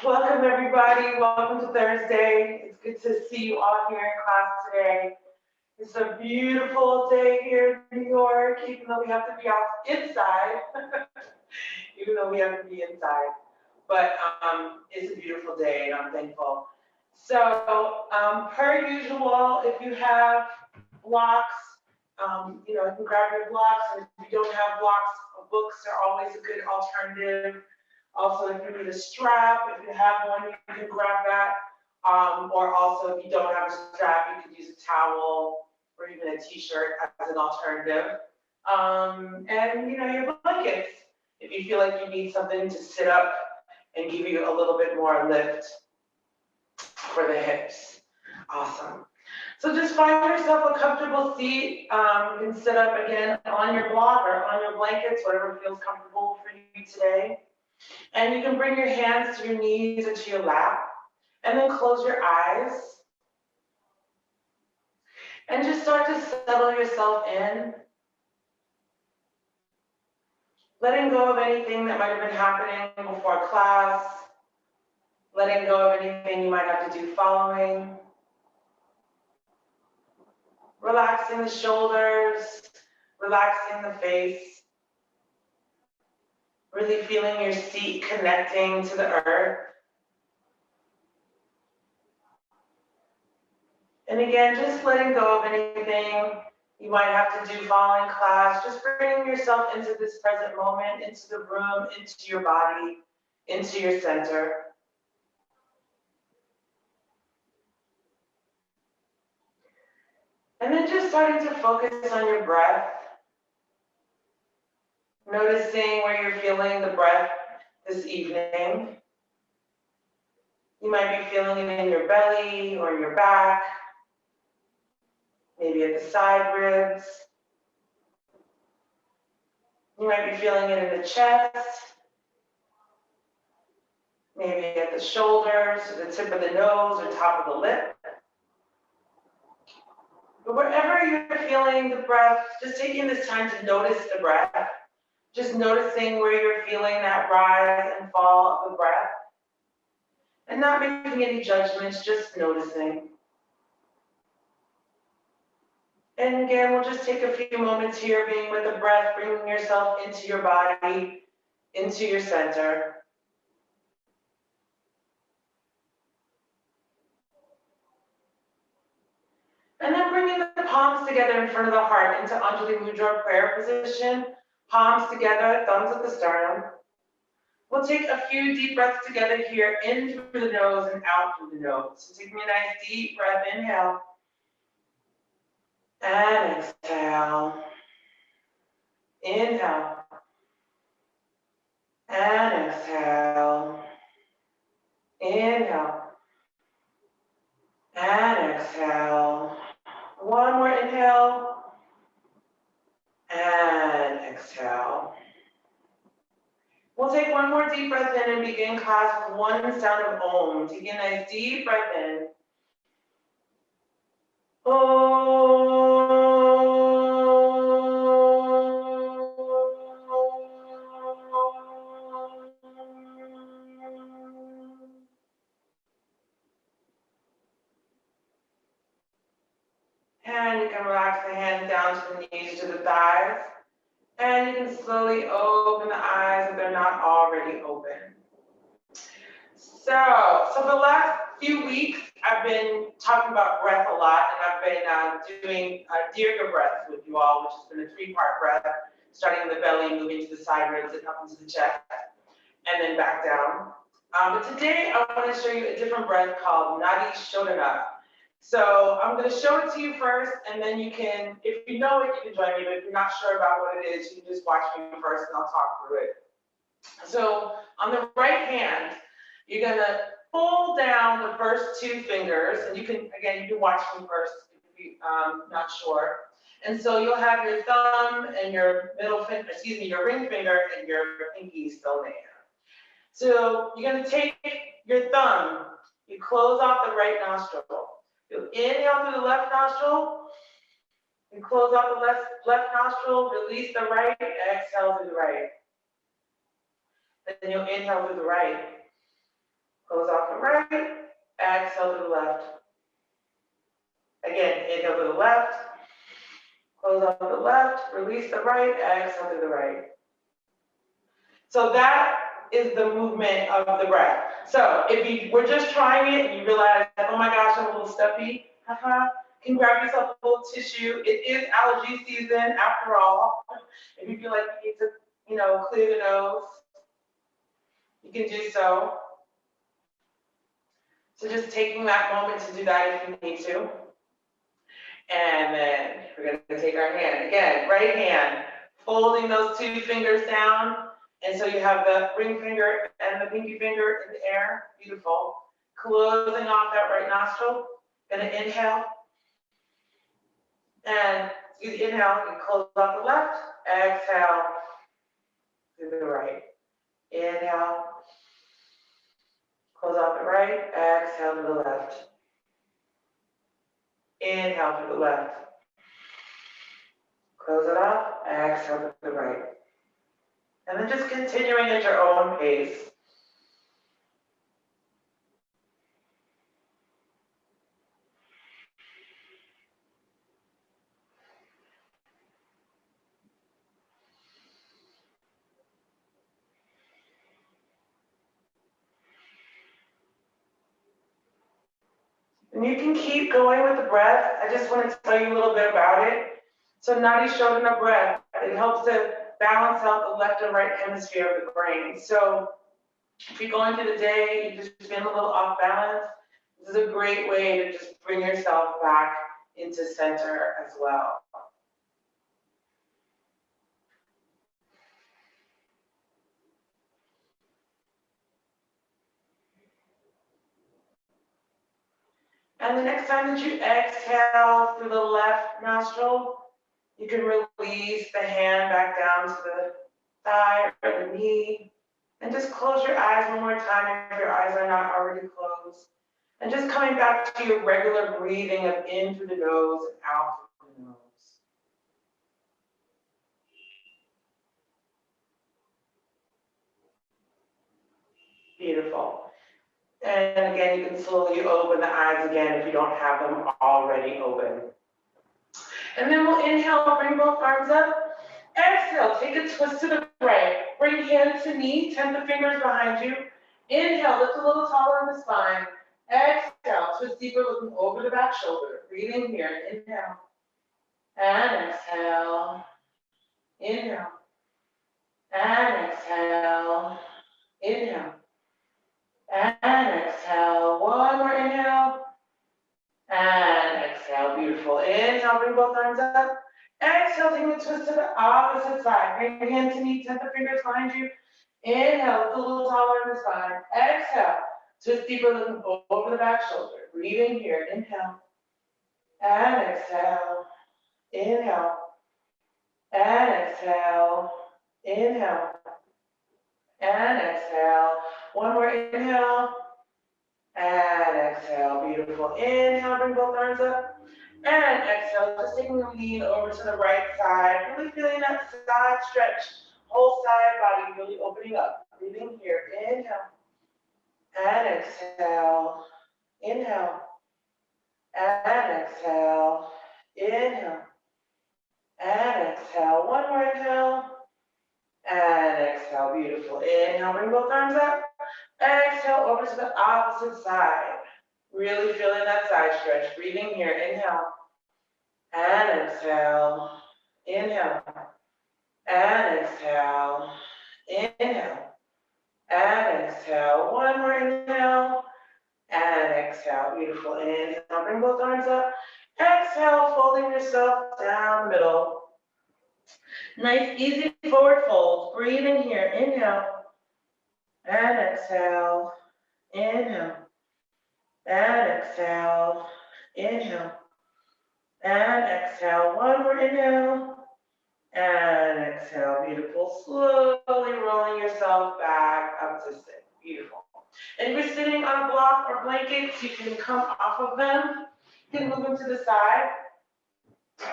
Welcome, everybody. Welcome to Thursday. It's good to see you all here in class today. It's a beautiful day here in New York, even though we have to be out inside, even though we have to be inside. But it's a beautiful day, and I'm thankful. So, per usual, if you have blocks, you can grab your blocks, and if you don't have blocks, books are always a good alternative. Also, if you need a strap, if you have one, you can grab that. Or also, if you don't have a strap, you could use a towel or even a t-shirt as an alternative. And your blankets, if you feel like you need something to sit up and give you a little bit more lift for the hips. Awesome. So just find yourself a comfortable seat. You can sit up again on your block or on your blankets, whatever feels comfortable for you today. And you can bring your hands to your knees or to your lap, and then close your eyes. And just start to settle yourself in, letting go of anything that might have been happening before class, letting go of anything you might have to do following, relaxing the shoulders, relaxing the face, really feeling your seat connecting to the earth. And again, just letting go of anything you might have to do following class, just bringing yourself into this present moment, into the room, into your body, into your center. And then just starting to focus on your breath, noticing where you're feeling the breath this evening. You might be feeling it in your belly or your back, maybe at the side ribs. You might be feeling it in the chest, maybe at the shoulders, or the tip of the nose, or top of the lip. But wherever you're feeling the breath, just taking this time to notice the breath, just noticing where you're feeling that rise and fall of the breath, and not making any judgments, just noticing. And again, we'll just take a few moments here being with the breath, bringing yourself into your body, into your center. And then bringing the palms together in front of the heart into Anjali Mudra prayer position. Palms together, thumbs at the sternum. We'll take a few deep breaths together here, in through the nose and out through the nose. So taking a nice deep breath, inhale. And exhale. Inhale. And exhale. Inhale. And exhale. One more inhale. And exhale. We'll take one more deep breath in and begin class with one sound of Om. Taking a nice deep breath in. And you can relax the hands down to the knees, to the thighs. And you can slowly open the eyes if they're not already open. So for the last few weeks, I've been talking about breath a lot, and I've been doing Dirga breath with you all, which has been a three-part breath, starting in the belly, moving to the side ribs, and up into the chest, and then back down. But today, I want to show you a different breath called Nadi Shodhana. So I'm going to show it to you first, and then you can, if you know it, you can join me, but if you're not sure about what it is, you can just watch me first, and I'll talk through it. So on the right hand, you're going to pull down the first two fingers, and you can watch me first if you're not sure. And so you'll have your thumb and your your ring finger and your pinky still in the air. So you're going to take your thumb, you close off the right nostril. You inhale through the left nostril, you close off the left nostril, release the right, exhale through the right. Then you'll inhale through the right. Close off the right, exhale to the left. Again, inhale to the left, close off the left, release the right, exhale to the right. So that is the movement of the breath. So if you were just trying it and you realize, oh my gosh, I'm a little stuffy, can grab yourself a little tissue. It is allergy season after all. If you feel like you need to, clear the nose, you can do so. So just taking that moment to do that if you need to. And then we're going to take our hand. Again, right hand, folding those two fingers down. And so you have the ring finger and the pinky finger in the air. Beautiful. Closing off that right nostril. Going to inhale. And you inhale, you close off the left. Exhale to the right. Inhale. Close off the right. Exhale to the left. Inhale to the left. Close it off. Exhale to the right. And then just continuing at your own pace. And you can keep going with the breath. I just want to tell you a little bit about it. So Nadi Shodhana breath, it helps to balance out the left and right hemisphere of the brain. So if you're going through the day, you just been a little off balance, this is a great way to just bring yourself back into center as well. And the next time that you exhale through the left nostril, you can release the hand back down to the thigh or the knee. And just close your eyes one more time if your eyes are not already closed. And just coming back to your regular breathing of in through the nose and out through the nose. Beautiful. And again, you can slowly open the eyes again if you don't have them already open. And then we'll inhale, bring both arms up. Exhale, take a twist to the right. Bring hand to knee, 10 the fingers behind you. Inhale, lift a little taller in the spine. Exhale, twist deeper, looking over the back shoulder. Breathe in here, inhale. And exhale. Inhale. And exhale. Inhale. And exhale. One more inhale. And exhale. Beautiful. Inhale, bring both arms up. Exhale, take a twist to the opposite side. Bring hand to knee, 10 the fingers behind you. Inhale, lift a little taller in the spine. Exhale, twist deeper, looking over the back shoulder. Breathe in here. Inhale. And exhale. Inhale. And exhale. Inhale. And exhale. One more inhale. And exhale. Beautiful. Inhale, bring both arms up. And exhale, just taking a lean over to the right side. Really feeling that side stretch. Whole side body really opening up. Breathing here. Inhale. And exhale. Inhale. And exhale. Inhale. And exhale. One more inhale. And exhale. Beautiful. Inhale, bring both arms up. Exhale, over to the opposite side. Really feeling that side stretch. Breathing here. Inhale. And exhale. Inhale. And exhale. Inhale. And exhale. One more inhale. And exhale. Beautiful. Inhale. Bring both arms up. Exhale, folding yourself down the middle. Nice, easy forward fold. Breathe in here. Inhale. And exhale. Inhale. And exhale. Inhale. And exhale. One more inhale. And exhale. Beautiful. Slowly rolling yourself back up to sit. Beautiful. And if you're sitting on a block or blankets, you can come off of them. You can move them to the side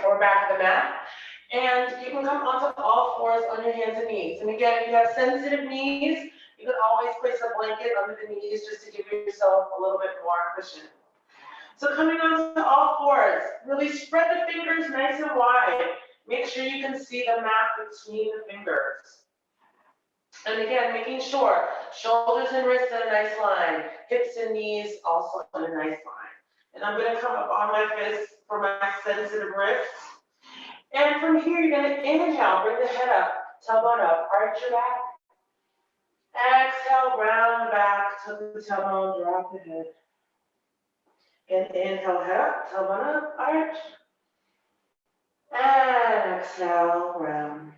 or back of the mat. And you can come onto all fours on your hands and knees. And again, if you have sensitive knees, You can always place a blanket under the knees just to give yourself a little bit more cushion. So coming on to all fours, really spread the fingers nice and wide. Make sure you can see the mat between the fingers. And again, making sure shoulders and wrists in a nice line, hips and knees also in a nice line. And I'm going to come up on my fists for my sensitive wrists. And from here, you're going to inhale, bring the head up, tailbone up, arch your back. Exhale, round the back, tuck the tailbone, drop the head. And inhale, head up, tailbone up, arch. And exhale, round.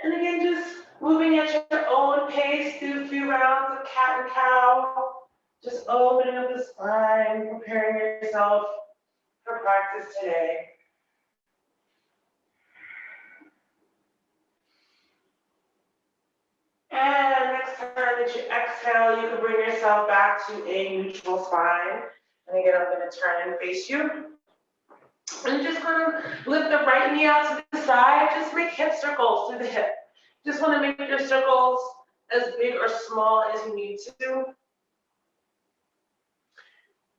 And again, just moving at your own pace, do a few rounds of cat and cow. Just opening up the spine, preparing yourself for practice today. And next time that you exhale, you can bring yourself back to a neutral spine. And again, I'm going to turn and face you. And just going to lift the right knee out to the side. Just make hip circles through the hip. Just want to make your circles as big or small as you need to.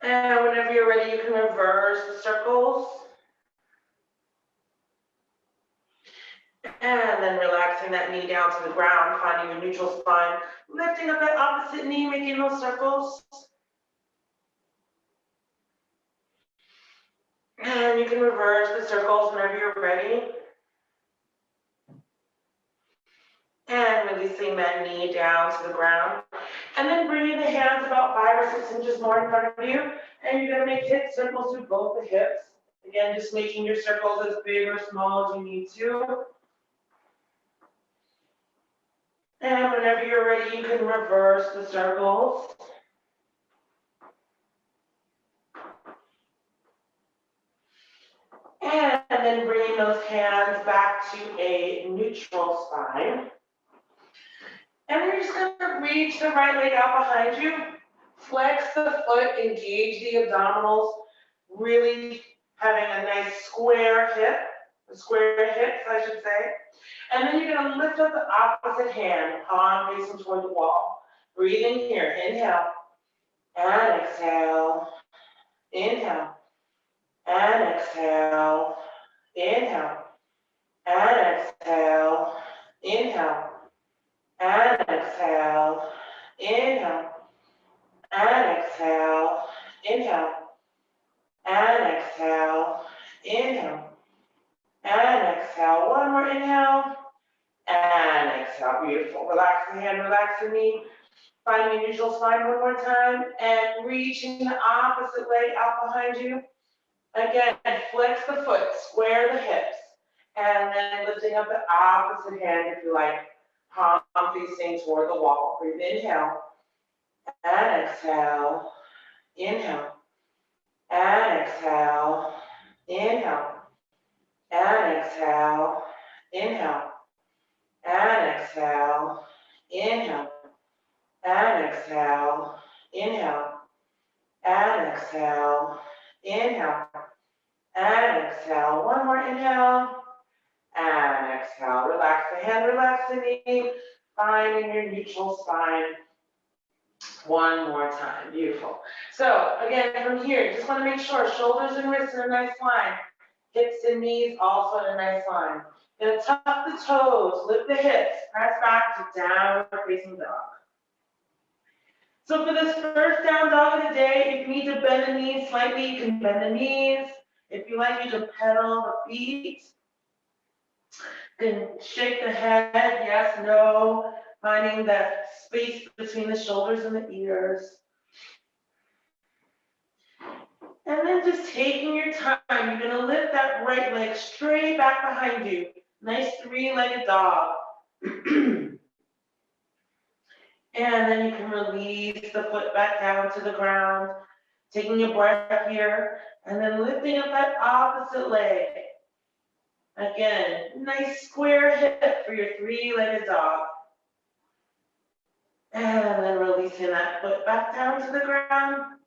And whenever you're ready, you can reverse the circles. And then relaxing that knee down to the ground, finding your neutral spine. Lifting up that opposite knee, making those circles. And you can reverse the circles whenever you're ready. And releasing that knee down to the ground. And then bringing the hands about 5 or 6 inches more in front of you. And you're going to make hip circles through both the hips. Again, just making your circles as big or small as you need to. And whenever you're ready, you can reverse the circles. And then bringing those hands back to a neutral spine. And you're just going to reach the right leg out behind you. Flex the foot, engage the abdominals, really having a nice square hips, I should say. And then you're going to lift up the opposite hand, palm facing toward the wall. Breathe in here, inhale, and exhale, inhale, and exhale, inhale, and exhale, inhale, and exhale, inhale, and exhale, inhale, and exhale, inhale, and exhale. One more inhale, and exhale. Beautiful. Relax the hand, relax the knee. Finding your neutral spine one more time, and reaching the opposite leg out behind you. Again, flex the foot, square the hips, and then lifting up the opposite hand if you like, palm facing toward the wall. Breathe, inhale, and exhale, inhale, and exhale, inhale, and exhale, inhale, and exhale, inhale, and exhale, inhale, and exhale, inhale, and exhale. One more inhale, and exhale. Relax the hand, relax the knee, finding your neutral spine. One more time. Beautiful. So again, from here, just want to make sure shoulders and wrists in a nice line. Hips and knees also in a nice line. Gonna tuck the toes, lift the hips, press back to downward facing dog. So for this first down dog of the day, if you need to bend the knees slightly, you can bend the knees. If you like, you can pedal the feet. You can shake the head, yes, no, finding that space between the shoulders and the ears. And then just taking your time, you're gonna lift that right leg straight back behind you. Nice 3-legged dog. And then you can release the foot back down to the ground, taking a breath here, and then lifting up that opposite leg. Again, nice square hip for your 3-legged dog. And then releasing that foot back down to the ground.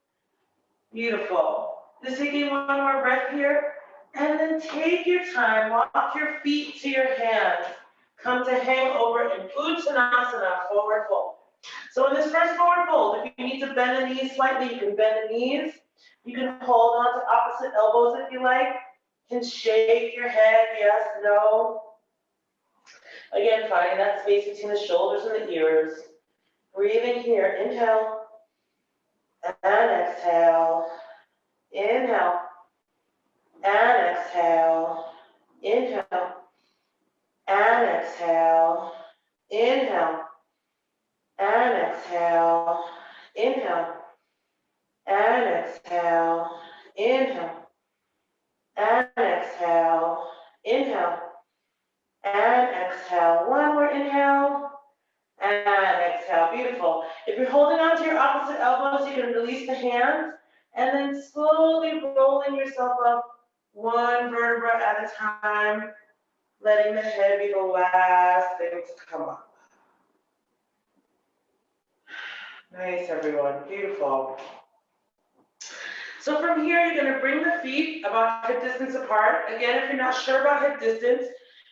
Beautiful. Just taking one more breath here, and then take your time, walk your feet to your hands. come to hang over in Uttanasana, forward fold. So in this first forward fold, if you need to bend the knees slightly, you can bend the knees. You can hold on to opposite elbows if you like. You can shake your head, yes, no. Again, finding that space between the shoulders and the ears. Breathing here, inhale and exhale. Inhale and exhale. Inhale and exhale. Inhale and exhale. Inhale and exhale. Inhale and exhale. Inhale and exhale. One more inhale and exhale. Beautiful. If you're holding on to your opposite elbows, you can release the hands and then slowly rolling yourself up one vertebra at a time, letting the head be the last thing to come up. Nice, everyone. Beautiful. So from here, you're going to bring the feet about hip distance apart. Again, if you're not sure about hip distance,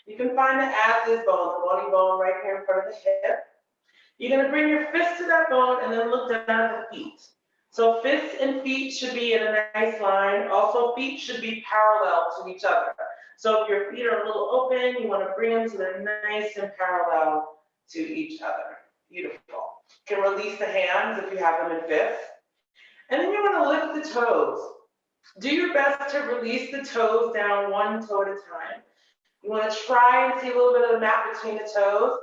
you can find the as-is bone, the bony bone right here in front of the hip. You're going to bring your fist to that bone and then look down at the feet. So fists and feet should be in a nice line. Also, feet should be parallel to each other. So if your feet are a little open, you want to bring them so they're nice and parallel to each other. Beautiful. You can release the hands if you have them in fists. And then you want to lift the toes. Do your best to release the toes down one toe at a time. You want to try and see a little bit of the mat between the toes.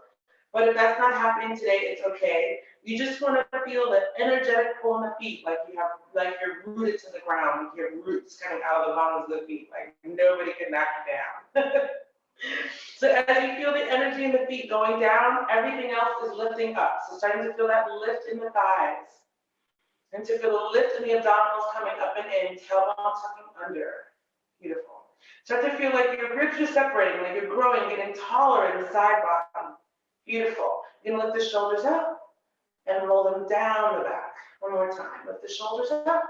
But if that's not happening today, it's okay. You just want to feel the energetic pull in the feet, like you're rooted to the ground, like your roots coming out of the bottoms of the feet, like nobody can knock you down. So as you feel the energy in the feet going down, everything else is lifting up. So starting to feel that lift in the thighs. And to feel the lift in the abdominals coming up and in, tailbone tucking under. Beautiful. Start to feel like your ribs are separating, like you're growing, getting taller in the side bottom. Beautiful. You're going to lift the shoulders up and roll them down the back. One more time. Lift the shoulders up,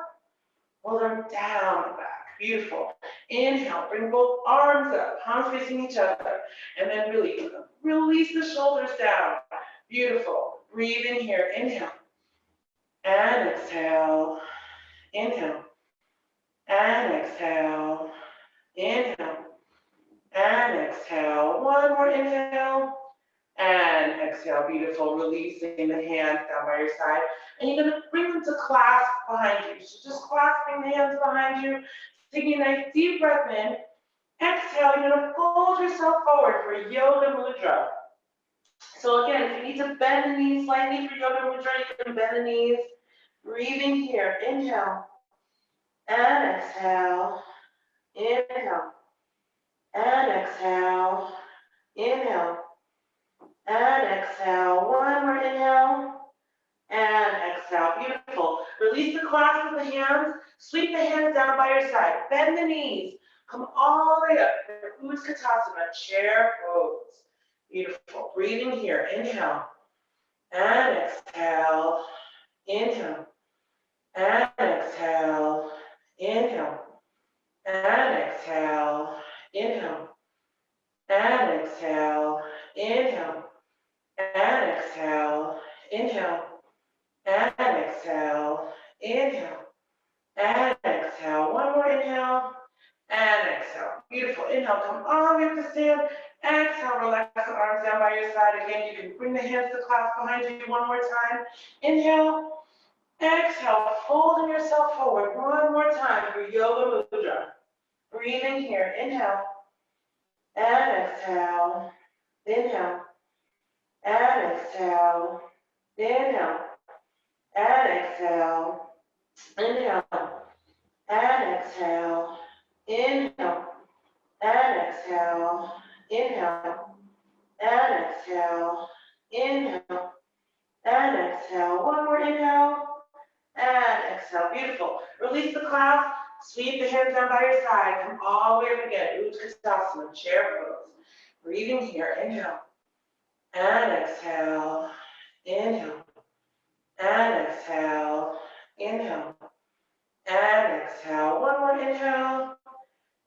roll them down the back. Beautiful. Inhale, bring both arms up, palms facing each other, and then really release the shoulders down. Beautiful. Breathe in here. Inhale. And exhale. Inhale. And exhale. Inhale. And exhale. One more inhale. And exhale. Beautiful. Releasing the hands down by your side. And you're going to bring them to clasp behind you. So just clasping the hands behind you. Taking a nice deep breath in. Exhale. You're going to fold yourself forward for Yoga Mudra. So again, if you need to bend the knees slightly for Yoga Mudra, you can bend the knees. Breathing here. Inhale. And exhale. Inhale. And exhale. Inhale. And exhale. One more inhale. And exhale. Beautiful. Release the clasp of the hands. Sweep the hands down by your side. Bend the knees. Come all the way up for Utkatasana, chair pose. Beautiful. Breathing here. Inhale. And exhale. Inhale. And exhale. Inhale. And exhale. Inhale. And exhale. Inhale. And exhale. Inhale. And exhale. Inhale. And exhale. One more inhale. And exhale. Beautiful. Inhale. Come all the way up to stand. Exhale. Relax the arms down by your side. Again, you can bring the hands to clasp behind you one more time. Inhale. Exhale. Folding yourself forward one more time for Yoga Mudra. Breathing here. Inhale. And exhale. Inhale. And exhale. Inhale. And exhale. Inhale. And exhale. Inhale. And exhale. Inhale. And exhale. Inhale. And exhale. One more inhale. And exhale. Beautiful. Release the clasp. Sweep the hands down by your side. Come all the way up again. Utkatasana, chair pose. Breathing here. Inhale. And exhale. Inhale. And exhale. Inhale. And exhale. One more inhale.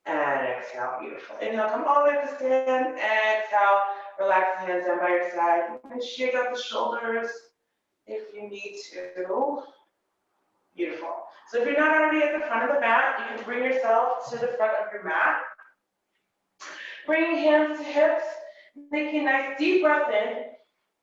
And exhale, beautiful. Inhale, come all the way up to stand. Exhale, relax the hands down by your side. And shake out the shoulders if you need to. Beautiful. So if you're not already at the front of the mat, you can bring yourself to the front of your mat. Bringing hands to hips, making a nice deep breath in.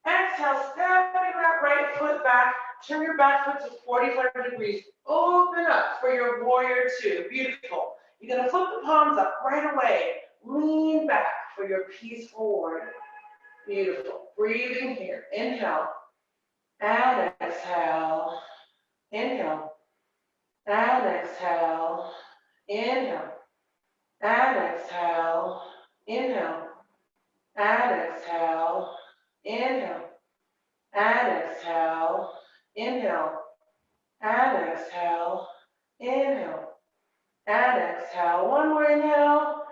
Exhale, stepping that right foot back. Turn your back foot to 45 degrees. Open up for your warrior two. Beautiful. You're going to flip the palms up right away. Lean back for your peaceful warrior. Beautiful. Breathing here. Inhale and exhale. Inhale and exhale. Inhale and exhale. Inhale and exhale. Inhale and exhale. Inhale and exhale. Inhale and exhale. One more inhale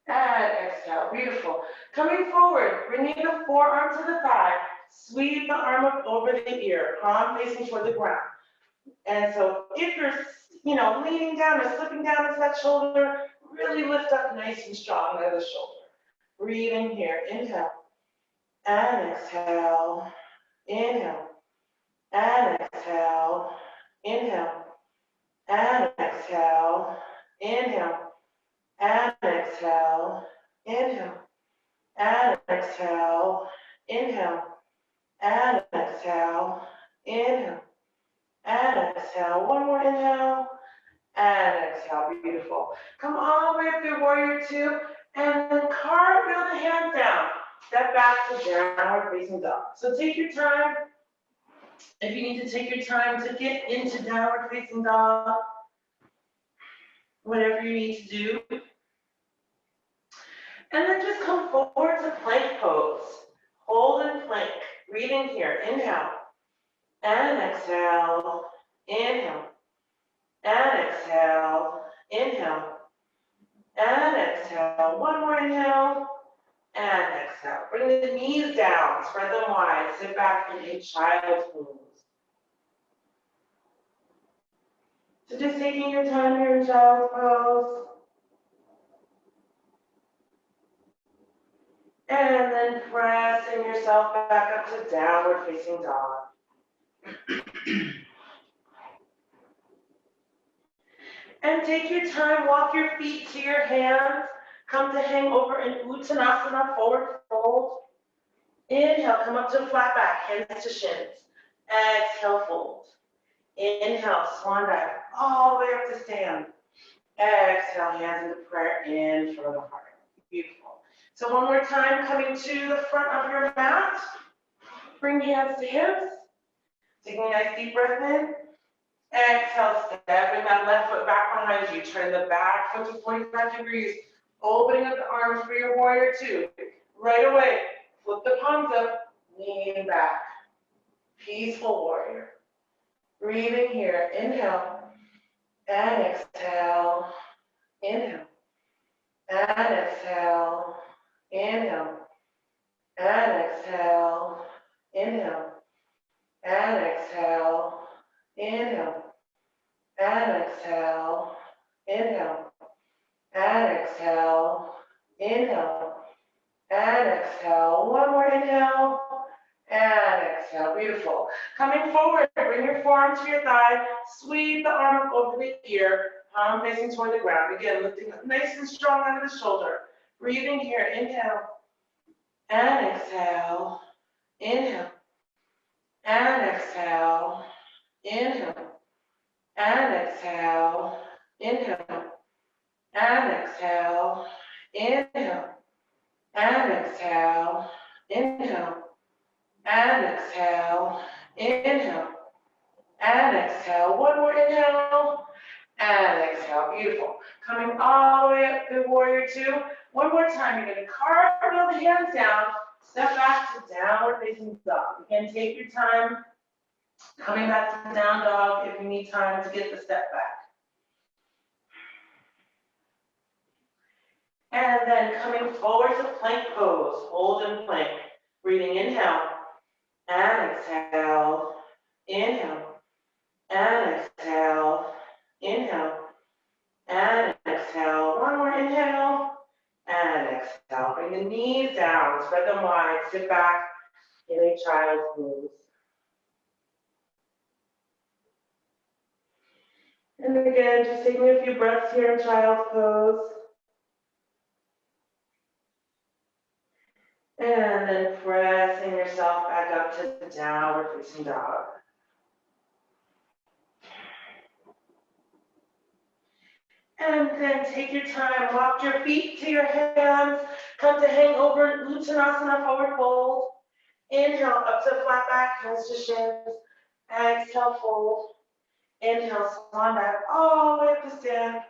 and exhale. Beautiful. Coming forward, bringing the forearm to the thigh. Sweep the arm up over the ear, palm facing toward the ground. And so if you're, leaning down or slipping down into that shoulder, really lift up nice and strong out of the shoulder. Breathing here. Inhale and exhale. Inhale and exhale. Inhale and exhale. Inhale and exhale. Inhale and exhale. Inhale and exhale. Inhale and exhale. One more inhale and exhale. Beautiful. Come all the way up through warrior two and then cartwheel the hands down. Step back to downward facing dog. So take your time. If you need to take your time to get into downward facing dog, whatever you need to do. And then just come forward to plank pose. Hold and plank. Breathing here. Inhale and exhale. Inhale and exhale. Inhale and exhale. One more inhale and exhale. Bring the knees down. Spread them wide. Sit back in a child's pose. So just taking your time here in child's pose. And then pressing yourself back up to downward facing dog. And take your time, walk your feet to your hands. Come to hang over in Uttanasana, forward fold. Inhale, come up to a flat back, hands to shins. Exhale, fold. Inhale, swan dive, all the way up to stand. Exhale, hands into prayer, in for the heart. Beautiful. So one more time, coming to the front of your mat. Bring hands to hips. Taking a nice deep breath in. Exhale, stepping that left foot back behind you. Turn the back foot to 45 degrees. Opening up the arms for your warrior two. Right away, flip the palms up, lean back. Peaceful warrior. Breathing here. Inhale and exhale. Inhale and exhale. Inhale and exhale. Inhale and exhale. Inhale and exhale. Inhale and exhale. Inhale and exhale. One more inhale and exhale. Beautiful. Coming forward, bring your forearm to your thigh. Sweep the arm up over the ear. Palm facing toward the ground. Again, lifting up nice and strong out of the shoulder. Breathing here. Inhale and exhale. Inhale and exhale. Inhale and exhale. Inhale and exhale. Inhale and exhale. Inhale and exhale. Inhale and exhale. One more inhale and exhale. Beautiful. Coming all the way up to warrior two. One more time. You're going to cartwheel the hands down. Step back to downward facing dog. Again, take your time. Coming back to down dog if you need time to get the step back. And then coming forward to plank pose. Hold and plank. Breathing inhale and exhale. Inhale and exhale. Inhale and exhale. One more inhale the knees down, spread them wide, sit back in a child's pose. And again, just taking a few breaths here in child's pose. And then pressing yourself back up to the downward facing dog. And then take your time, walk your feet to your hands, come to hang over Uttanasana, forward fold. Inhale, up to flat back, hands to shins. Exhale, fold. Inhale, swan back, all the way up to stand.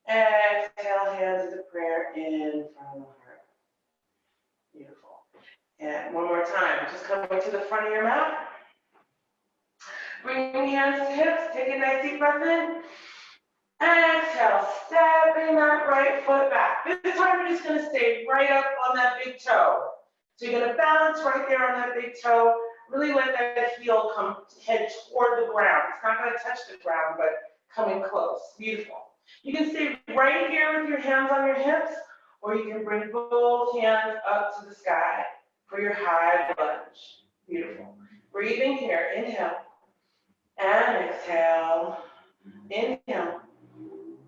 Exhale, hands into prayer in front of the heart. Beautiful. And one more time, just coming to the front of your mat. Bringing hands to hips, take a nice deep breath in. Exhale, stepping that right foot back. This time we're just going to stay right up on that big toe. So you're going to balance right there on that big toe. Really let that heel head toward the ground. It's not going to touch the ground, but coming close. Beautiful. You can stay right here with your hands on your hips, or you can bring both hands up to the sky for your high lunge. Beautiful. Breathing here. Inhale. And exhale. Inhale.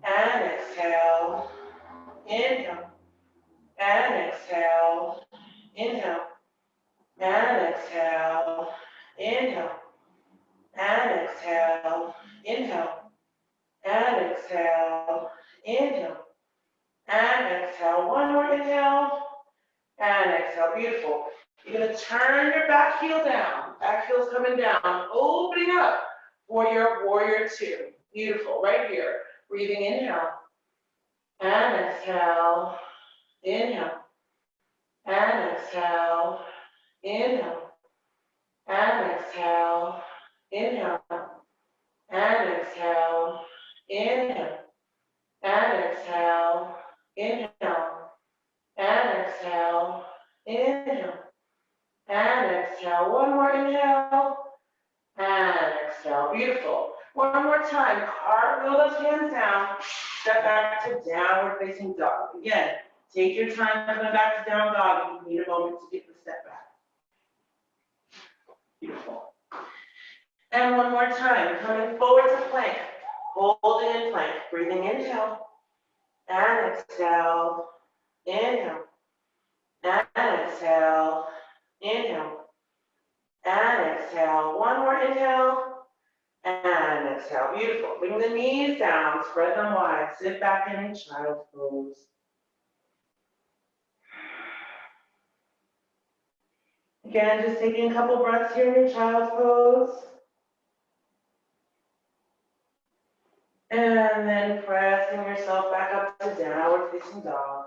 And exhale. Inhale. And exhale. Inhale. And exhale. Inhale. And exhale. Inhale. And exhale. Inhale. And exhale. One more inhale. And exhale. Beautiful. You're going to turn your back heel down. Back heel's coming down. Opening up for your warrior two. Beautiful. Right here. Breathing inhale. And exhale. Inhale. And exhale. Inhale. And exhale. Inhale. And exhale. Inhale. And exhale. Inhale. And exhale. Inhale. And exhale. One more inhale. And exhale. Beautiful. One more time. Cartwheel those hands down. Step back to downward facing dog. Again, take your time coming back to down dog if you need a moment to get the step back. Beautiful. And one more time. Coming forward to plank. Holding in plank. Breathing inhale. And exhale. Inhale. And exhale. Inhale. And exhale. One more inhale. And exhale. Beautiful. Bring the knees down. Spread them wide. Sit back in a child's pose. Again, just taking a couple breaths here in your child's pose. And then pressing yourself back up to downward facing dog.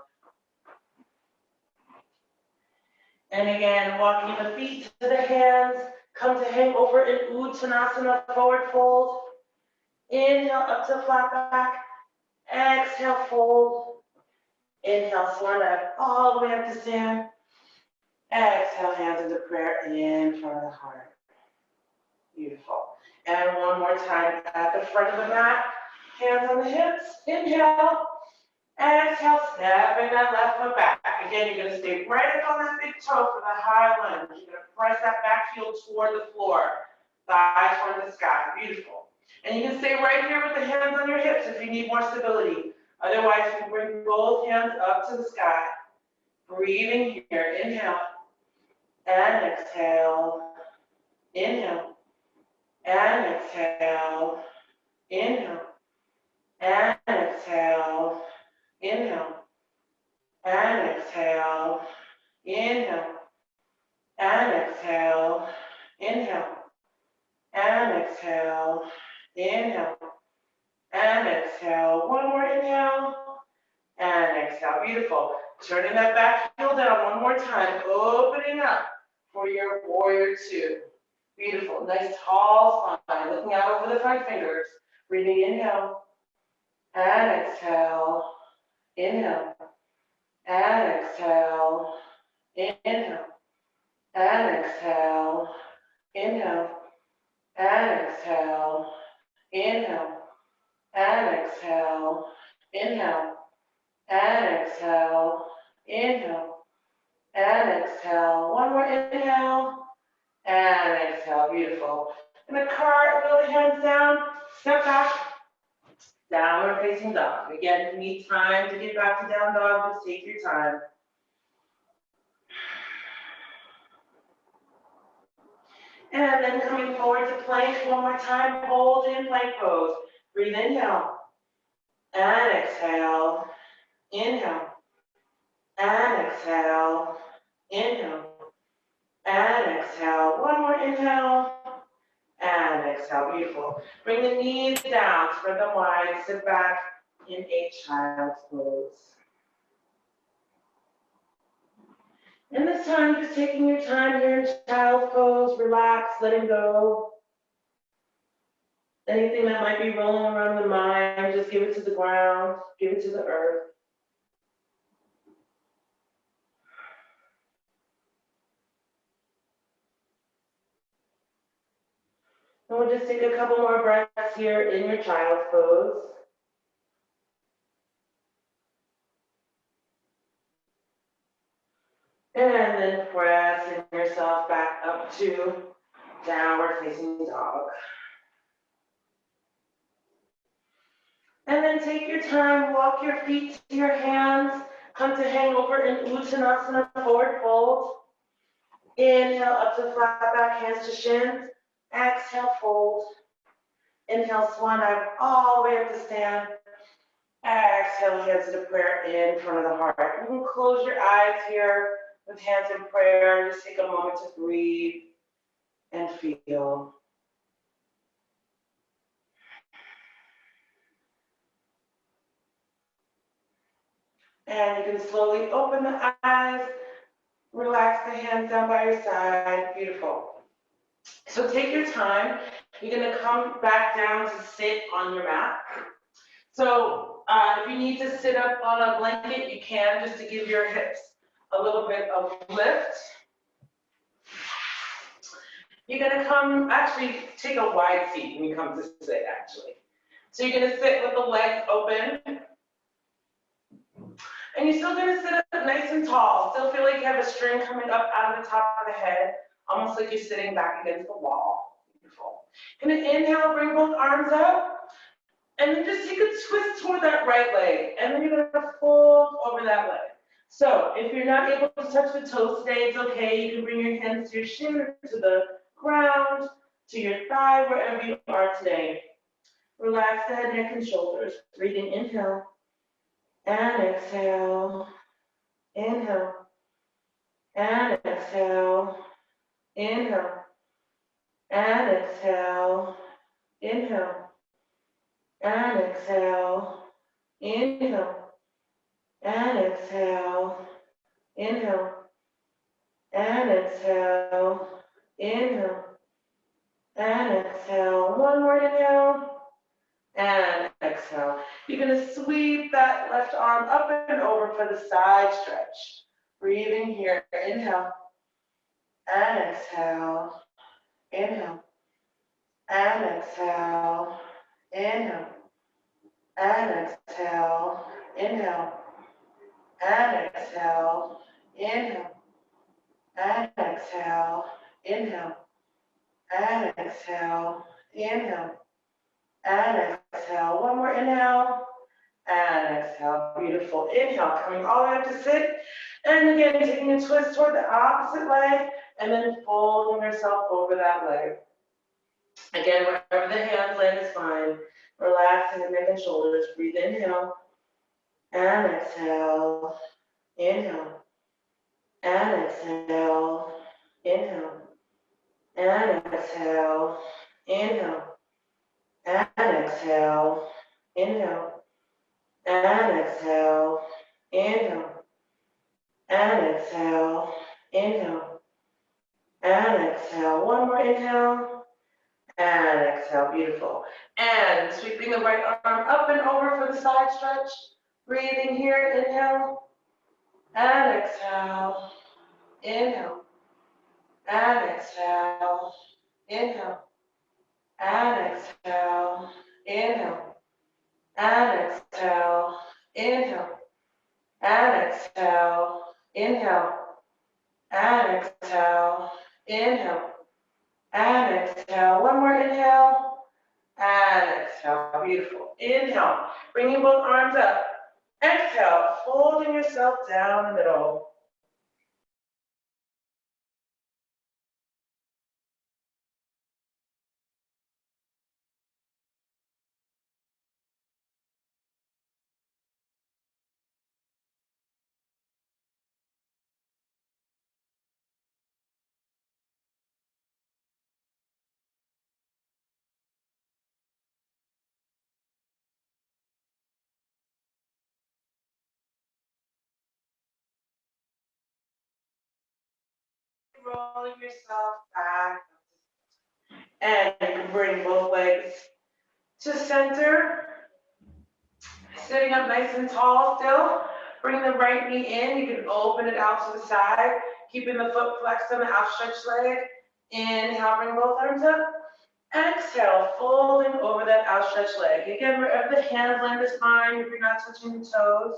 And again, walking the feet to the hands. Come to hang over in Uttanasana, forward fold. Inhale, up to flat back. Exhale, fold. Inhale, swan back all the way up to stand. Exhale, hands into prayer in front of the heart. Beautiful. And one more time at the front of the mat. Hands on the hips. Inhale. Exhale, stepping that left foot back. Again, you're going to stay right up on that big toe for the high lunge. You're going to press that back heel toward the floor. Thighs toward the sky. Beautiful. And you can stay right here with the hands on your hips if you need more stability. Otherwise, you can bring both hands up to the sky. Breathing here. Inhale. And exhale. Inhale. And exhale. Inhale. And exhale. Inhale. And exhale. Inhale. And exhale. Inhale. And exhale. Inhale. And exhale. One more inhale. And exhale. Beautiful. Turning that back heel down one more time. Opening up for your warrior two. Beautiful. Nice tall spine. Looking out over the front fingers. Breathing inhale. And exhale. Inhale. And exhale. Inhale. And exhale. Inhale. And exhale. Inhale. And exhale. Inhale. And exhale. Inhale. and exhale. One more inhale, and exhale. Beautiful. Gonna cartwheel the hands down, step back, downward facing dog. Again, if you need time to get back to down dog, just take your time. And then coming forward to plank one more time, hold in plank pose. Breathe, inhale, and exhale. Inhale, and exhale. Inhale, and exhale. One more inhale, and exhale. Beautiful. Bring the knees down, spread them wide, sit back in a child's pose. And this time, just taking your time here in child's pose, relax, letting go. Anything that might be rolling around the mind, just give it to the ground, give it to the earth. And we'll just take a couple more breaths here in your child's pose. And then pressing yourself back up to downward facing dog. And then take your time, walk your feet to your hands, come to hang over in Uttanasana, forward fold. Inhale up to flat back, hands to shins. Exhale, fold. Inhale, swan dive all the way up to stand. Exhale, hands to prayer in front of the heart. You can close your eyes here with hands in prayer. Just take a moment to breathe and feel. And you can slowly open the eyes, relax the hands down by your side. Beautiful. So take your time. You're going to come back down to sit on your mat. So if you need to sit up on a blanket, you can, just to give your hips a little bit of lift. You're going to come, actually take a wide seat when you come to sit, actually. So you're going to sit with the legs open. And you're still going to sit up nice and tall. Still feel like you have a string coming up out of the top of the head, almost like you're sitting back against the wall. Beautiful. Going to inhale, bring both arms up. And then just take a twist toward that right leg. And then you're going to fold over that leg. So if you're not able to touch the toes today, it's okay. You can bring your hands to your shin or to the ground, to your thigh, wherever you are today. Relax the head, neck, and shoulders. Breathing, inhale. And exhale. Inhale. And exhale. Inhale. And exhale. Inhale. And exhale. Inhale. And exhale. Inhale. And exhale. Inhale. And exhale. One more inhale. And exhale. You're going to sweep that left arm up and over for the side stretch. Breathing here. Inhale. And exhale. Inhale. And exhale. Inhale. And exhale. Inhale. And exhale. Inhale. And exhale. Inhale. And exhale. Inhale. And exhale. One more inhale. And exhale. Beautiful. Inhale. Coming all the way up to sit. And again, taking a twist toward the opposite leg. And then folding yourself over that leg. Again, wherever the hands land is fine. Relaxing the neck and shoulders. Breathe. Inhale. And exhale. Inhale. And exhale. Inhale. And exhale. Inhale. And exhale. Inhale. And exhale. Inhale. And exhale. Inhale. And exhale. One more inhale. And exhale. Beautiful. And sweeping the right arm up and over for the side stretch. Breathing here. Inhale. And exhale. Inhale. And exhale. Inhale. And exhale. Inhale. And exhale. Inhale. And exhale. Inhale. and exhale. Inhale and exhale. One more inhale and exhale. Beautiful. Inhale, bringing both arms up. Exhale, folding yourself down the middle. Rolling yourself back. And you can bring both legs to center. Sitting up nice and tall still. Bring the right knee in. You can open it out to the side, keeping the foot flexed on the outstretched leg. Inhale, bring both arms up. Exhale, folding over that outstretched leg. Again, wherever the hands land is fine. If you're not touching the toes,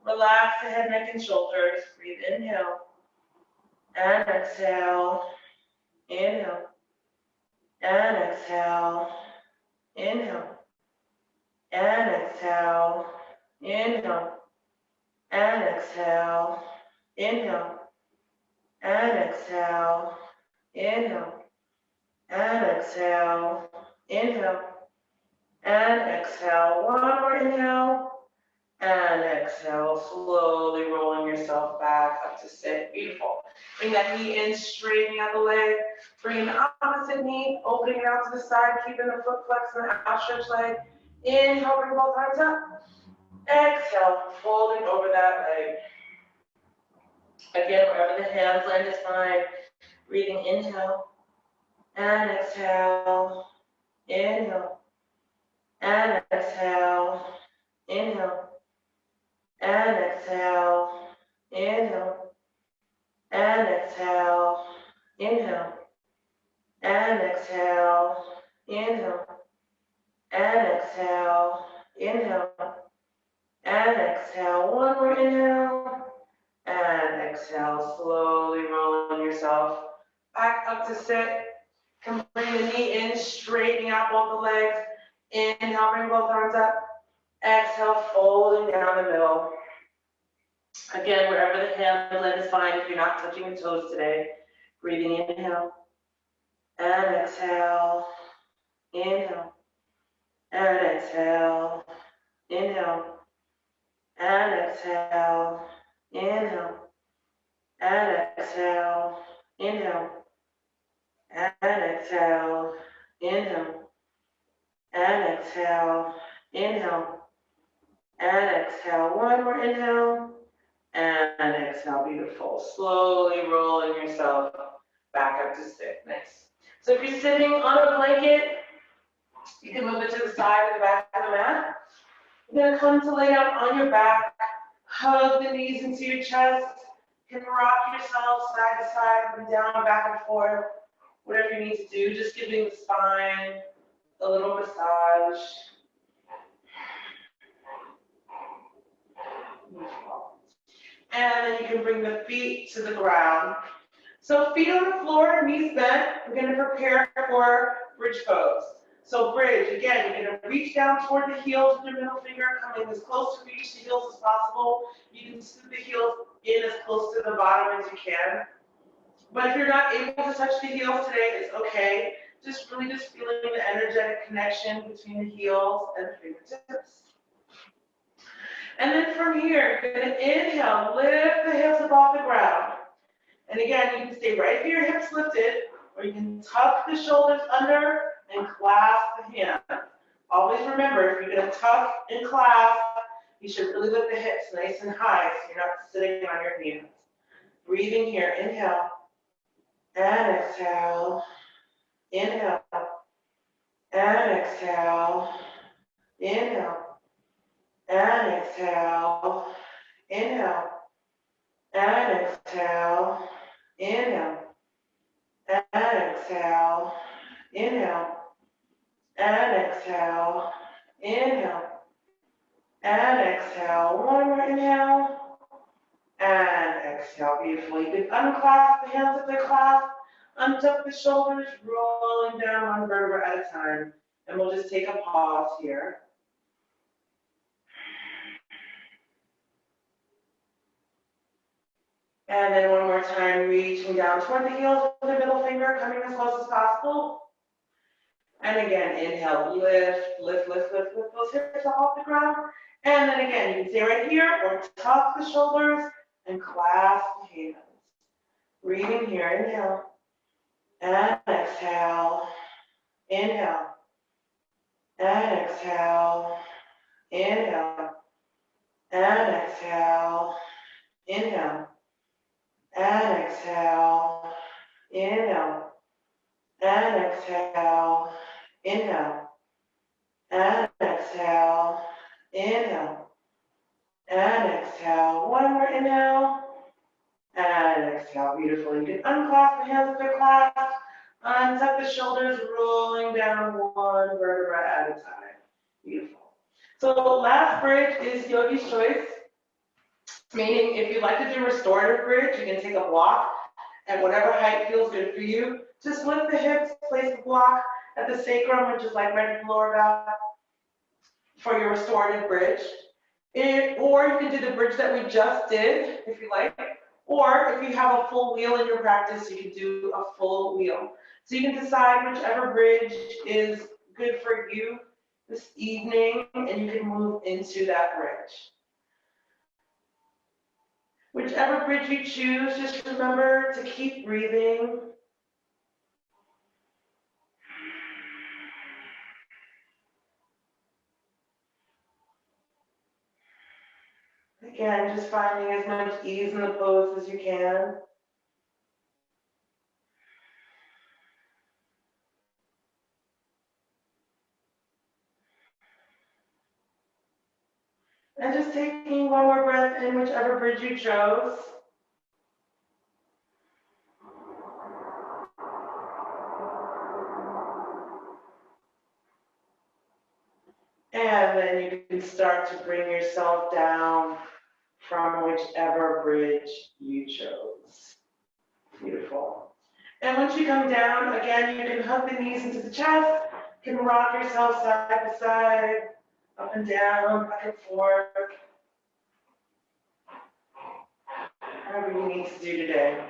relax the head, neck, and shoulders. Breathe, inhale. And exhale. Inhale. And exhale. Inhale. And exhale. Inhale. And exhale. Inhale. And exhale. Inhale. And exhale. Inhale. And exhale. One more inhale. And exhale. Slowly rolling yourself back up to sit. Beautiful. Bring that knee in, straightening out the leg. Bring the opposite knee, opening it out to the side, keeping the foot flexed on the outstretched leg. Inhale, bring both arms up. Exhale, folding over that leg. Again, wherever the hands land is fine. Breathing, inhale and exhale. Inhale and exhale. Inhale and exhale. Inhale and exhale. Inhale and exhale. Inhale and exhale. Inhale and exhale. One more inhale. And exhale, slowly rolling yourself back up to sit. Come bring the knee in, straightening out both the legs. Inhale, bring both arms up. Exhale, folding down the middle. Again, wherever the hand land is fine if you're not touching the toes today. Breathing, inhale. And exhale. Inhale. And exhale. Inhale. And exhale. Inhale. And exhale. Inhale. And exhale. Inhale. And exhale. Inhale. And exhale. One more inhale. And exhale. Beautiful. Slowly rolling yourself back up to sit. Nice. So if you're sitting on a blanket, you can move it to the side or the back of the mat. You're going to come to lay down on your back. Hug the knees into your chest. You can rock yourself side to side, up and down, back and forth. Whatever you need to do, just giving the spine a little massage. And then you can bring the feet to the ground. So feet on the floor, knees bent. We're going to prepare for bridge pose. So bridge, again, you're going to reach down toward the heels with your middle finger, coming as close to reach the heels as possible. You can scoop the heels in as close to the bottom as you can. But if you're not able to touch the heels today, it's okay. Just feeling the energetic connection between the heels and the fingertips. And then from here, you're going to inhale, lift the hips up off the ground. And again, you can stay right here, hips lifted, or you can tuck the shoulders under and clasp the hands. Always remember, if you're going to tuck and clasp, you should really lift the hips nice and high so you're not sitting on your hands. Breathing here, inhale. And exhale. Inhale. And exhale. Inhale. And exhale. Inhale. And exhale. Inhale. And exhale. Inhale. And exhale. Inhale. And exhale. One more inhale. And exhale, beautiful. You can unclasp the hands if they're clasped, untuck the shoulders, rolling down one vertebra at a time. And we'll just take a pause here. And then one more time, reaching down toward the heels with the middle finger, coming as close as possible. And again, inhale, lift, lift, lift, lift, lift those hips up off the ground. And then again, you can stay right here or tuck the shoulders and clasp the hands. Breathing here, inhale. And exhale. Inhale. And exhale. Inhale. And exhale. Inhale. And exhale. Inhale. And exhale. Inhale. And exhale. Inhale. And exhale. One more inhale. And exhale. Beautiful. You can unclasp the hands if they're clasped. Untuck the shoulders, rolling down one vertebra at a time. Beautiful. So last bridge is yogi's choice, meaning if you'd like to do restorative bridge, you can take a block at whatever height feels good for you. Just lift the hips, place the block at the sacrum, which is like right at the lower back, for your restorative bridge. Or you can do the bridge that we just did, if you like. Or if you have a full wheel in your practice, you can do a full wheel. So you can decide whichever bridge is good for you this evening, and you can move into that bridge. Whichever bridge you choose, just remember to keep breathing. Again, just finding as much ease in the pose as you can. And just taking one more breath in whichever bridge you chose. And then you can start to bring yourself down from whichever bridge you chose. Beautiful. And once you come down, again, you can hug the knees into the chest, you can rock yourself side to side, up and down, back and forth, whatever you need to do today.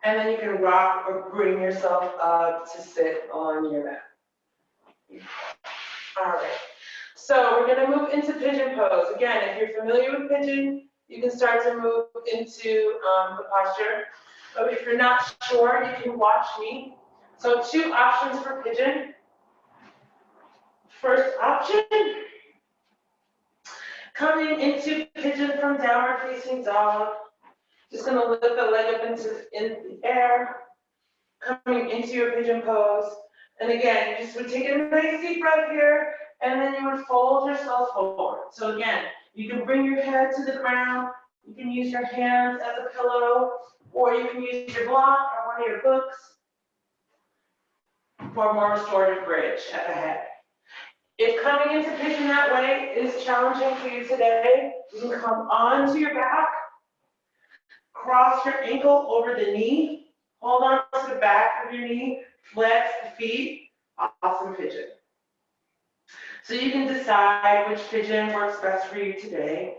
And then you can rock or bring yourself up to sit on your mat. All right. So we're going to move into pigeon pose. Again, if you're familiar with pigeon, you can start to move into the posture. But if you're not sure, you can watch me. So 2 options for pigeon. First option, coming into pigeon from downward facing dog. Just going to lift the leg up in the air, coming into your pigeon pose. And again, you just would take a nice deep breath here, and then you would fold yourself forward. So again, you can bring your head to the ground, you can use your hands as a pillow, or you can use your block or one of your books for a more restorative bridge at the head. If coming into pigeon that way is challenging for you today, you can come onto your back, cross your ankle over the knee, hold on to the back of your knee, flex the feet, awesome pigeon. So you can decide which pigeon works best for you today,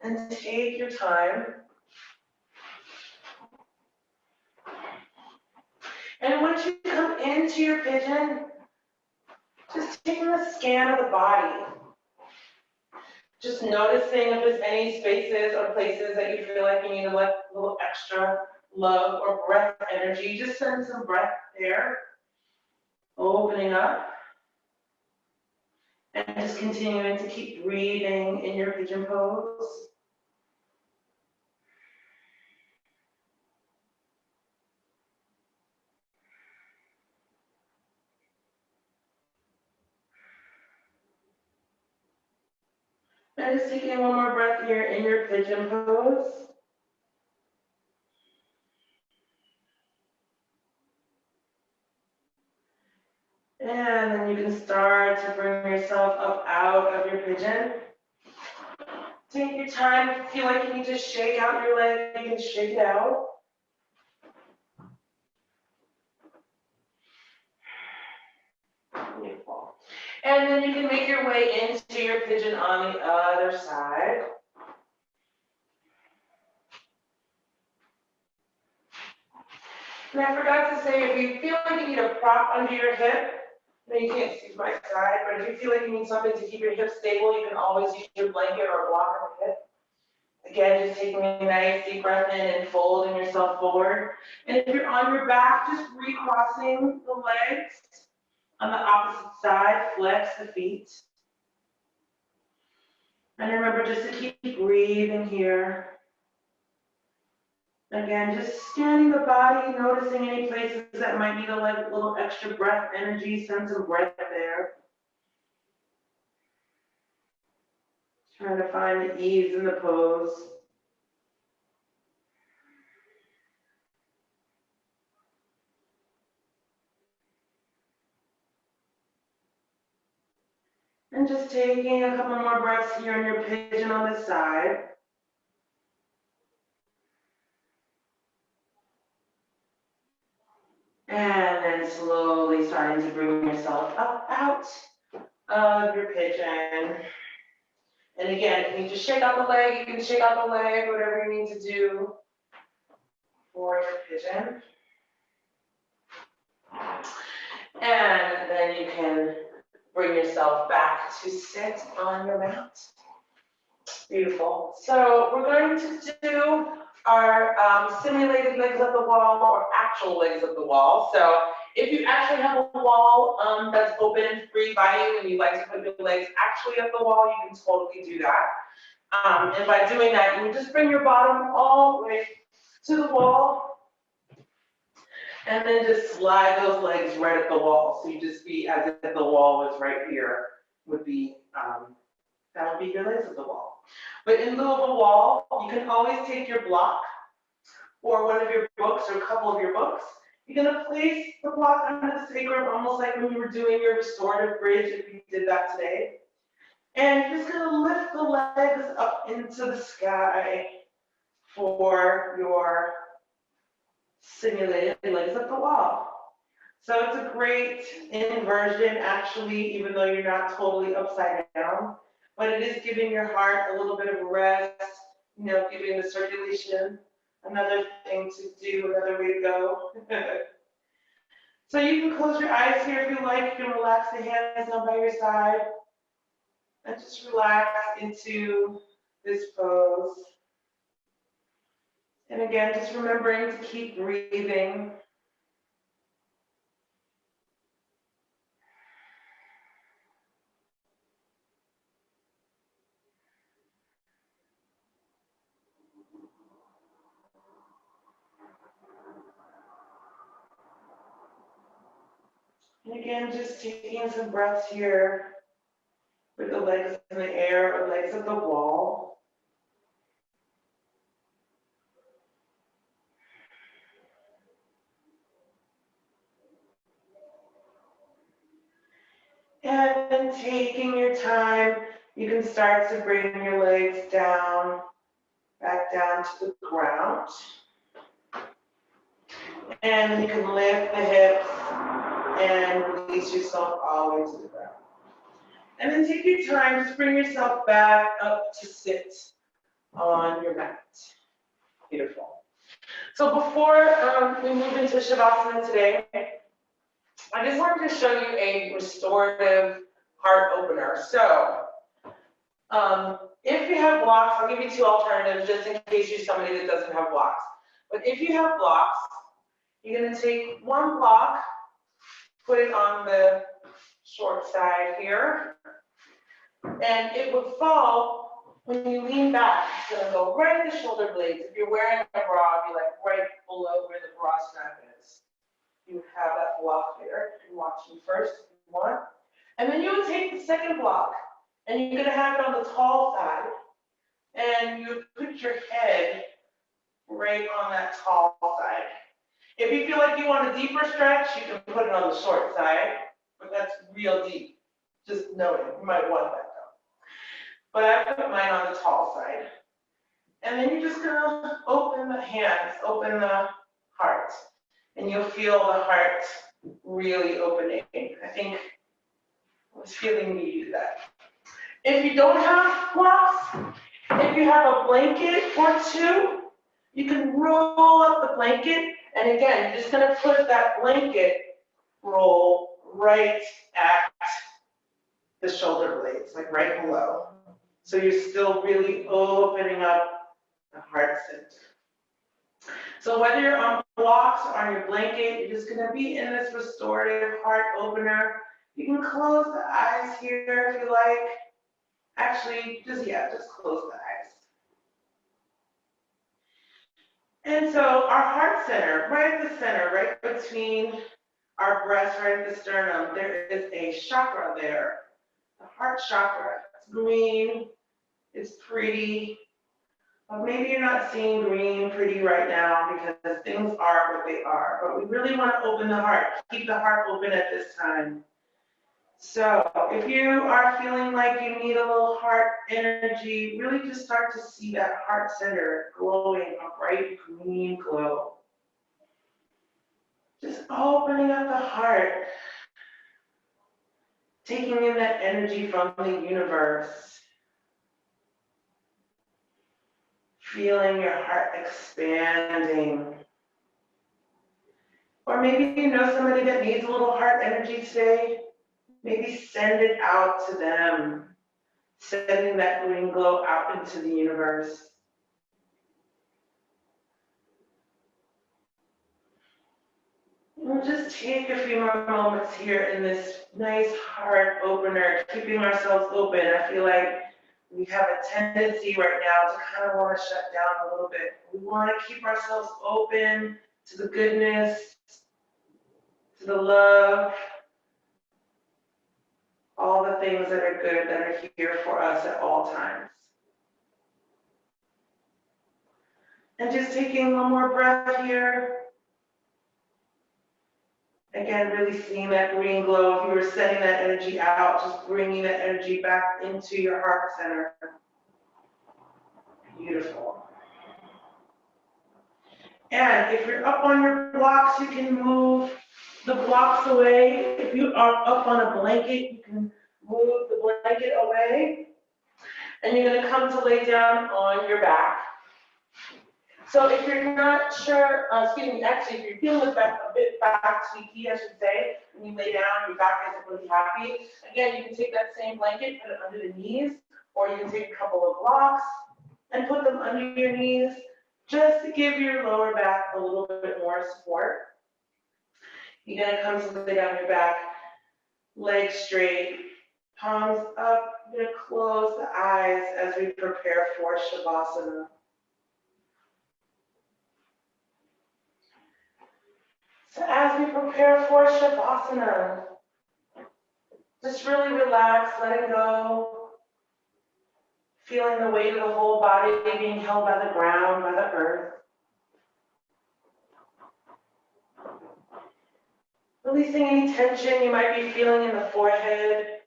and take your time. And once you come into your pigeon, just taking a scan of the body. Just noticing if there's any spaces or places that you feel like you need a little extra love or breath energy. Just send some breath there, opening up. And just continuing to keep breathing in your pigeon pose. And just taking one more breath here in your pigeon pose. And then you can start to bring yourself up out of your pigeon. take your time. If you feel like you need to shake out your leg, you can shake it out. Beautiful. And then you can make your way into your pigeon on the other side. And I forgot to say, if you feel like you need a prop under your hip, you can't see my side, but if you feel like you need something to keep your hips stable, you can always use your blanket or a block on the hip. Again, just taking a nice deep breath in and folding yourself forward. And if you're on your back, just recrossing the legs on the opposite side, flex the feet. And remember just to keep breathing here. Again, just scanning the body, noticing any places that might need a little extra breath energy, send some breath there. Trying to find the ease in the pose. And just taking a couple more breaths here in your pigeon on the side. And then slowly starting to bring yourself up out of your pigeon. And again, if you need to shake out the leg, you can shake out the leg, whatever you need to do for your pigeon. And then you can bring yourself back to sit on your mat. Beautiful. So we're going to do our simulated legs up the wall or actual legs up the wall. So if you actually have a wall that's open and free by you and you'd like to put your legs actually up the wall, you can totally do that. And by doing that, you just bring your bottom all the way to the wall and then just slide those legs right at the wall. So you just be as if the wall was right here would be, that would be your legs at the wall. But in lieu of a wall, you can always take your block or one of your books or a couple of your books. You're going to place the block under the sacrum, almost like when you were doing your restorative bridge, if you did that today. And you're just going to lift the legs up into the sky for your simulated legs up the wall. So it's a great inversion, actually, even though you're not totally upside down. But it is giving your heart a little bit of rest, giving the circulation another thing to do, another way to go. So you can close your eyes here if you like. You can relax the hands down by your side and just relax into this pose. And again, just remembering to keep breathing. And again, just taking some breaths here with the legs in the air or legs at the wall. And then taking your time, you can start to bring your legs down, back down to the ground. And then you can lift the hips and release yourself all the way to the ground. And then take your time, just bring yourself back up to sit on your mat. Beautiful. So before we move into Shavasana today, I just wanted to show you a restorative heart opener. So if you have blocks, I'll give you two alternatives just in case you're somebody that doesn't have blocks. But if you have blocks, you're going to take one block, put it on the short side here, and it would fall when you lean back. It's going to go right at the shoulder blades. If you're wearing a bra, it'd be like right below where the bra strap is. You have that block there. You can watch me first if you want. And then you would take the second block, and you're going to have it on the tall side, and you would put your head right on that tall side. If you feel like you want a deeper stretch, you can put it on the short side, but that's real deep. Just know it, you might want that but I put mine on the tall side. And then you're just gonna open the hands, open the heart, and you'll feel the heart really opening. I think I was feeling me do that. If you don't have blocks, if you have a blanket or two, you can roll up the blanket, and again, you're just gonna put that blanket roll right at the shoulder blades, like right below. So you're still really opening up the heart center. So whether you're on blocks or on your blanket, you're just gonna be in this restorative heart opener. You can close the eyes here if you like. Actually, just close the eyes. And so our heart center, right at the center, right between our breast, right at the sternum, there is a chakra there, the heart chakra. It's green, it's pretty. But maybe you're not seeing green pretty right now because things are what they are. But we really want to open the heart, keep the heart open at this time. So if you are feeling like you need a little heart energy, really just start to see that heart center glowing, a bright green glow. Just opening up the heart, taking in that energy from the universe, feeling your heart expanding. Or maybe you know somebody that needs a little heart energy today. Maybe send it out to them, sending that green glow out into the universe. We'll just take a few more moments here in this nice heart opener, keeping ourselves open. I feel like we have a tendency right now to kind of want to shut down a little bit. We want to keep ourselves open to the goodness, to the love, all the things that are good that are here for us at all times. And just taking one more breath here. Again, really seeing that green glow. If you were sending that energy out, just bringing that energy back into your heart center. Beautiful. And if you're up on your blocks, you can move the blocks away. If you are up on a blanket, you can move the blanket away. And you're going to come to lay down on your back. So if you're not sure, actually, if you're feeling a bit back tweaky, I should say, and you lay down, your back isn't really happy, again, you can take that same blanket, put it under the knees, or you can take a couple of blocks and put them under your knees, just to give your lower back a little bit more support. You're going to come to lay down your back, legs straight, palms up. You're going to close the eyes as we prepare for Shavasana. So as we prepare for Shavasana, just really relax, letting go, feeling the weight of the whole body being held by the ground, by the earth. Releasing any tension you might be feeling in the forehead.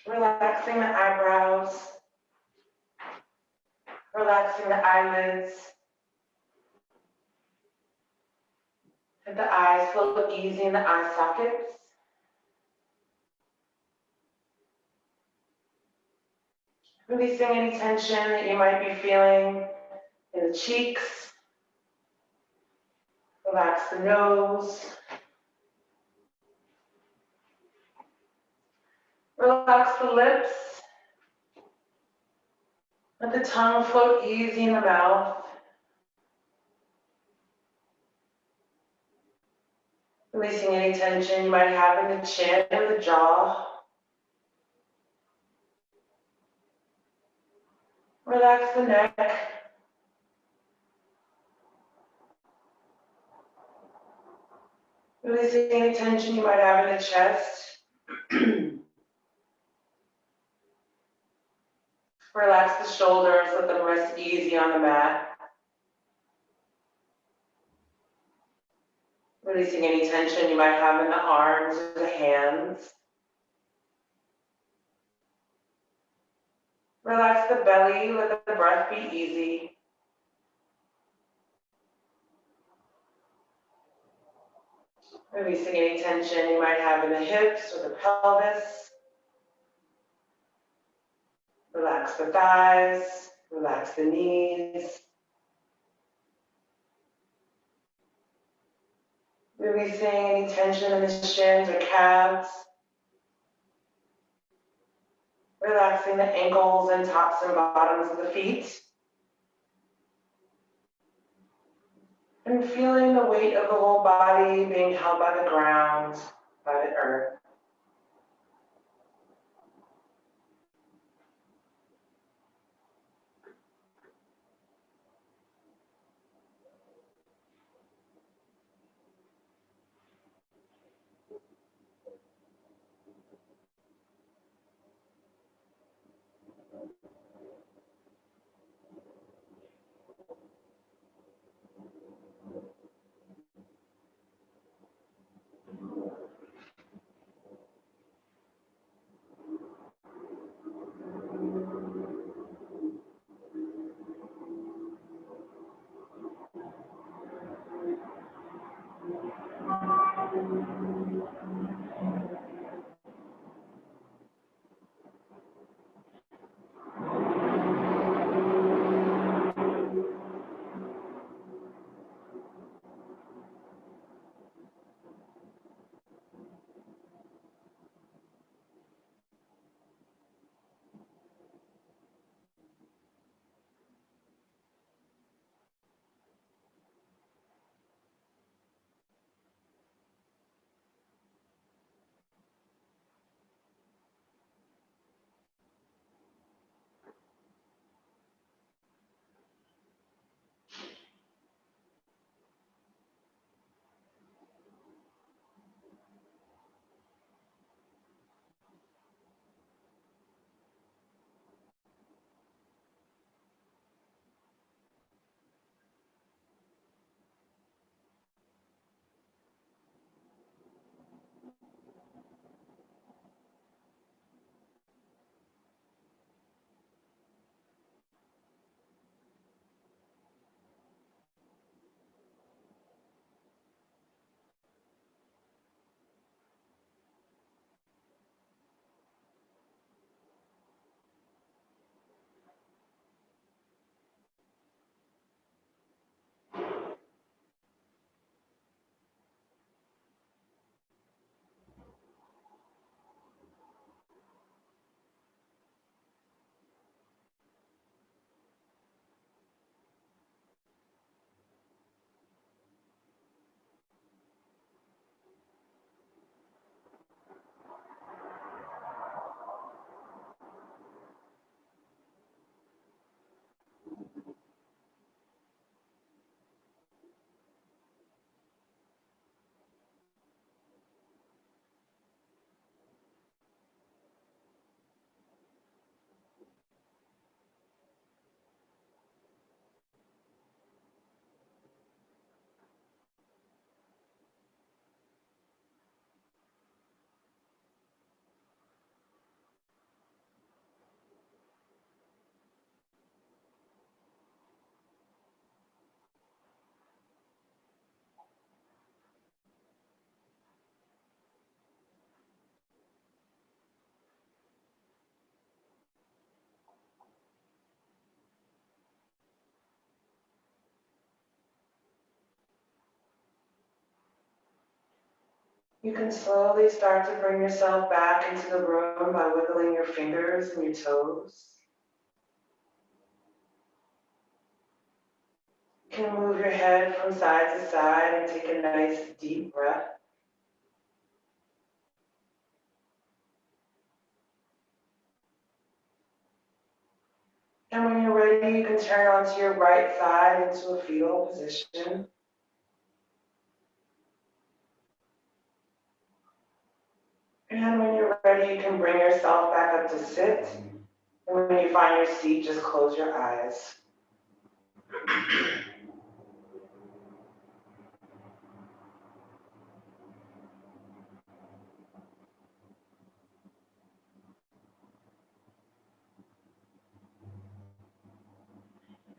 Relaxing the eyebrows. Relaxing the eyelids. Let the eyes flow easy in the eye sockets. Releasing any tension that you might be feeling in the cheeks. Relax the nose. Relax the lips. Let the tongue float easy in the mouth. Releasing any tension you might have in the chin or the jaw. Relax the neck. Releasing any tension you might have in the chest. Relax the shoulders, let them rest easy on the mat. Releasing any tension you might have in the arms or the hands. Relax the belly, let the breath be easy. Releasing any tension you might have in the hips or the pelvis. Relax the thighs, relax the knees. Releasing any tension in the shins or calves. Relaxing the ankles and tops and bottoms of the feet. And feeling the weight of the whole body being held by the ground, by the earth. You can slowly start to bring yourself back into the room by wiggling your fingers and your toes. You can move your head from side to side and take a nice deep breath. And when you're ready, you can turn onto your right side into a fetal position. And when you're ready, you can bring yourself back up to sit. And when you find your seat, just close your eyes.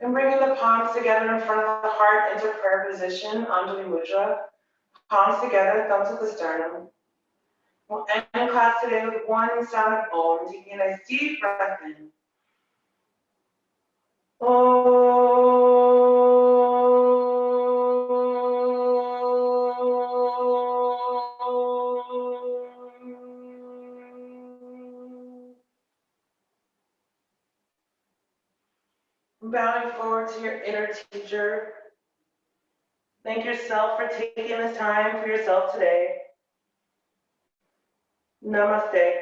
And bringing the palms together in front of the heart into prayer position, Anjali Mudra. Palms together, thumbs at the sternum. We'll end class today with one sound of Om, taking a nice deep breath in. Bowing forward to your inner teacher. Thank yourself for taking this time for yourself today. Namaste.